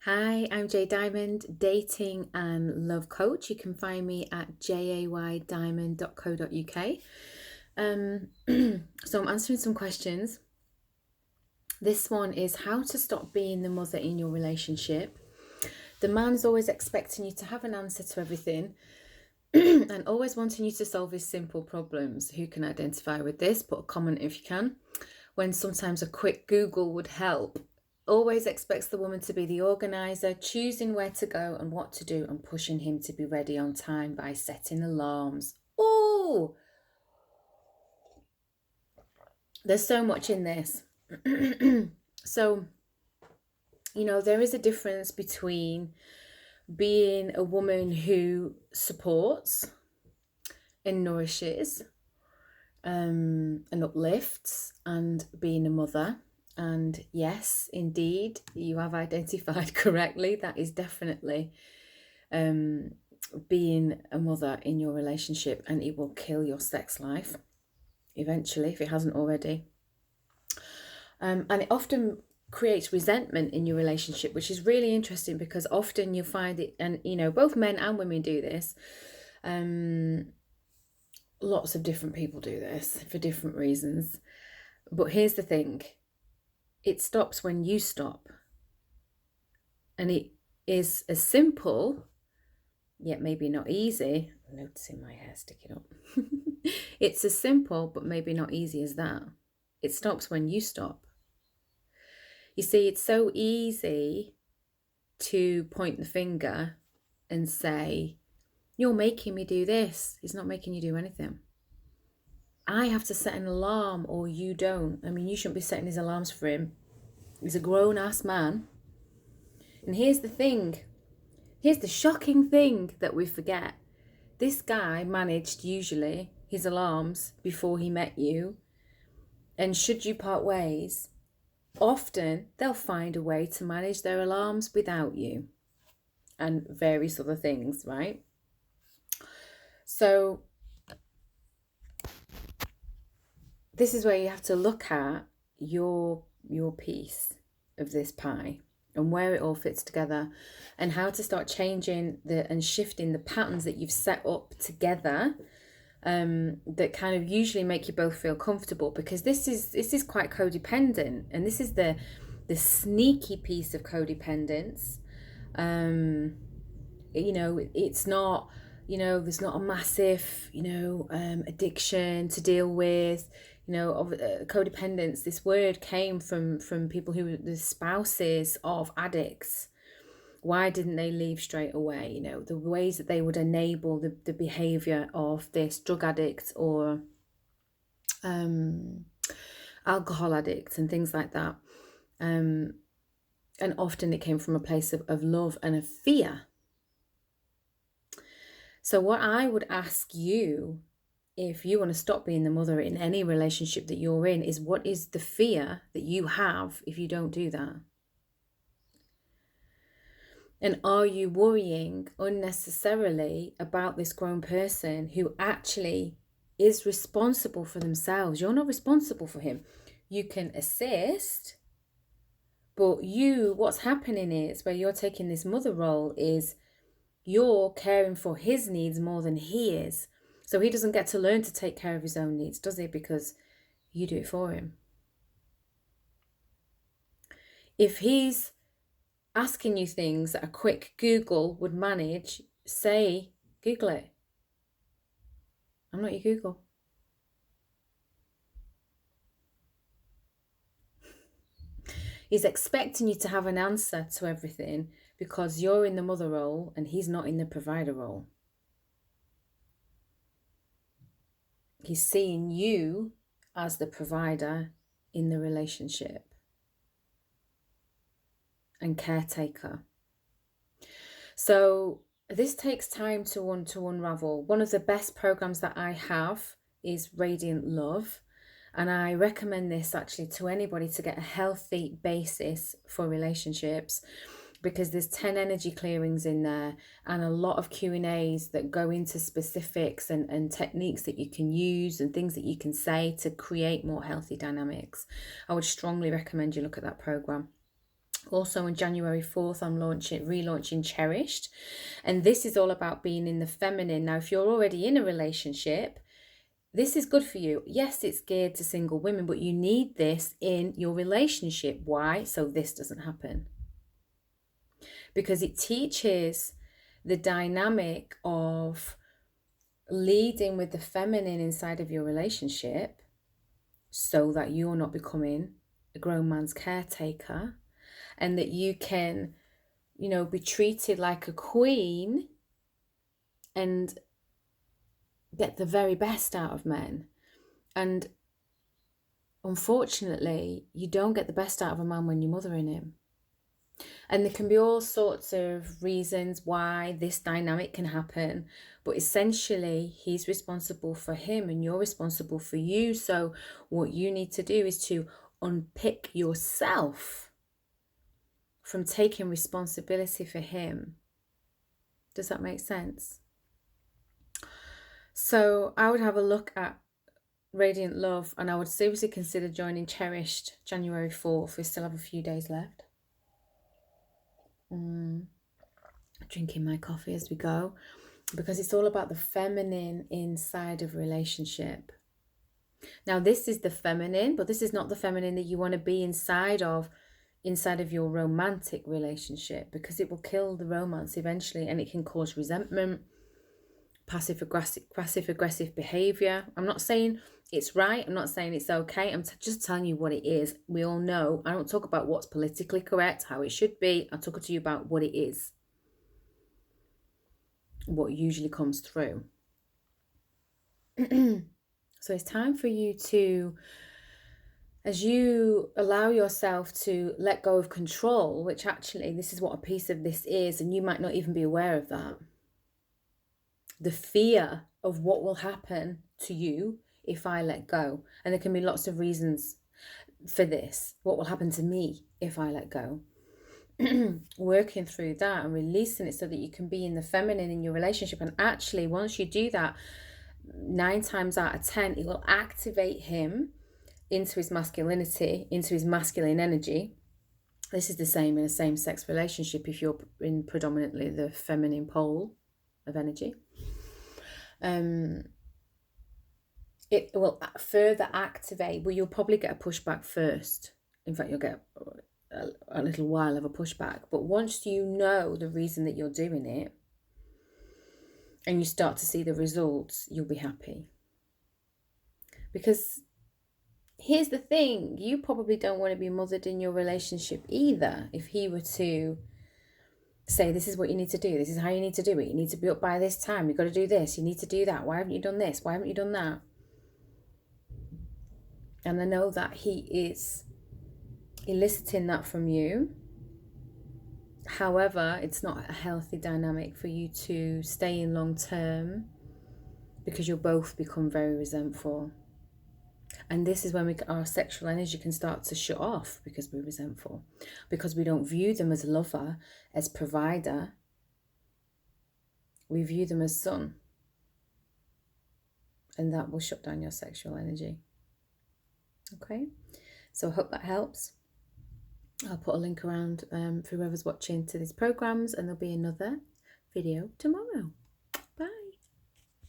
Hi, I'm Jay Diamond, dating and love coach. You can find me at jaydiamond.co.uk. So I'm answering some questions. This one is how to stop being the mother in your relationship. The man's always expecting you to have an answer to everything and always wanting you to solve his simple problems. Who can identify with this? Put a comment if you can. When sometimes a quick Google would help. Always expects the woman to be the organizer, choosing where to go and what to do, and pushing him to be ready on time by setting alarms. Oh, there's so much in this. So, there is a difference between being a woman who supports and nourishes and uplifts and being a mother. And yes, indeed, you have identified correctly. That is definitely being a mother in your relationship, and it will kill your sex life eventually if it hasn't already. And it often creates resentment in your relationship, which is really interesting because often you find it, and both men and women do this. Lots of different people do this for different reasons. But here's the thing. It stops when you stop. And it is as simple, yet maybe not easy. I'm noticing my hair sticking up. It's as simple, but maybe not easy as that. It stops when you stop. You see, it's so easy to point the finger and say, you're making me do this. He's not making you do anything. I have to set an alarm or you don't. I mean, you shouldn't be setting his alarms for him. He's a grown-ass man. And here's the thing. Here's the shocking thing that we forget. This guy managed, usually, his alarms before he met you. And should you part ways, often they'll find a way to manage their alarms without you. And various other things, right? So this is where you have to look at your piece of this pie and where it all fits together and how to start changing and shifting the patterns that you've set up together that kind of usually make you both feel comfortable, because this is quite codependent, and this is the sneaky piece of codependence. It's not, there's not a massive, addiction to deal with. Codependence, this word came from people who were the spouses of addicts. Why didn't they leave straight away? The ways that they would enable the behavior of this drug addict or alcohol addict and things like that. And often it came from a place of love and of fear. So what I would ask you, if you want to stop being the mother in any relationship that you're in, is what is the fear that you have if you don't do that? And are you worrying unnecessarily about this grown person who actually is responsible for themselves? You're not responsible for him. You can assist, but what's happening is, where you're taking this mother role, is you're caring for his needs more than he is. So he doesn't get to learn to take care of his own needs, does he? Because you do it for him. If he's asking you things that a quick Google would manage, say, Google it. I'm not your Google. He's expecting you to have an answer to everything because you're in the mother role and he's not in the provider role. He's seeing you as the provider in the relationship and caretaker. So this takes time to unravel. One of the best programs that I have is Radiant Love. And I recommend this actually to anybody to get a healthy basis for relationships, because there's 10 energy clearings in there and a lot of Q&As that go into specifics and techniques that you can use and things that you can say to create more healthy dynamics. I would strongly recommend you look at that program. Also on January 4th, I'm relaunching Cherished. And this is all about being in the feminine. Now, if you're already in a relationship, this is good for you. Yes, it's geared to single women, but you need this in your relationship. Why? So this doesn't happen. Because it teaches the dynamic of leading with the feminine inside of your relationship so that you're not becoming a grown man's caretaker, and that you can, be treated like a queen and get the very best out of men. And unfortunately, you don't get the best out of a man when you're mothering him. And there can be all sorts of reasons why this dynamic can happen, but essentially he's responsible for him and you're responsible for you. So what you need to do is to unpick yourself from taking responsibility for him. Does that make sense? So I would have a look at Radiant Love, and I would seriously consider joining Cherished January 4th. We still have a few days left. Drinking my coffee as we go, because it's all about the feminine inside of relationship. Now, this is the feminine, but this is not the feminine that you want to be inside of your romantic relationship, because it will kill the romance eventually, and it can cause resentment, passive aggressive behavior. I'm not saying it's right. I'm not saying it's okay. I'm just telling you what it is. We all know. I don't talk about what's politically correct, how it should be. I talk to you about what it is, what usually comes through. So it's time for you to, as you allow yourself to let go of control, which actually this is what a piece of this is, and you might not even be aware of that. The fear of what will happen to you if I let go. And there can be lots of reasons for this. What will happen to me if I let go? Working through that and releasing it so that you can be in the feminine in your relationship. And actually, once you do that, 9 times out of 10, it will activate him into his masculinity, into his masculine energy. This is the same in a same-sex relationship if you're in predominantly the feminine pole of energy. It will further activate, but you'll probably get a pushback first. In fact, you'll get a little while of a pushback. But once you know the reason that you're doing it and you start to see the results, you'll be happy. Because here's the thing, you probably don't want to be mothered in your relationship either. If he were to say, this is what you need to do, this is how you need to do it, you need to be up by this time, you've got to do this, you need to do that, why haven't you done this, why haven't you done that? And I know that he is eliciting that from you. However, it's not a healthy dynamic for you to stay in long term, because you'll both become very resentful. And this is when our sexual energy can start to shut off, because we're resentful, because we don't view them as lover, as provider. We view them as son. And that will shut down your sexual energy. Okay, so I hope that helps. I'll put a link around for whoever's watching to these programs, and there'll be another video tomorrow.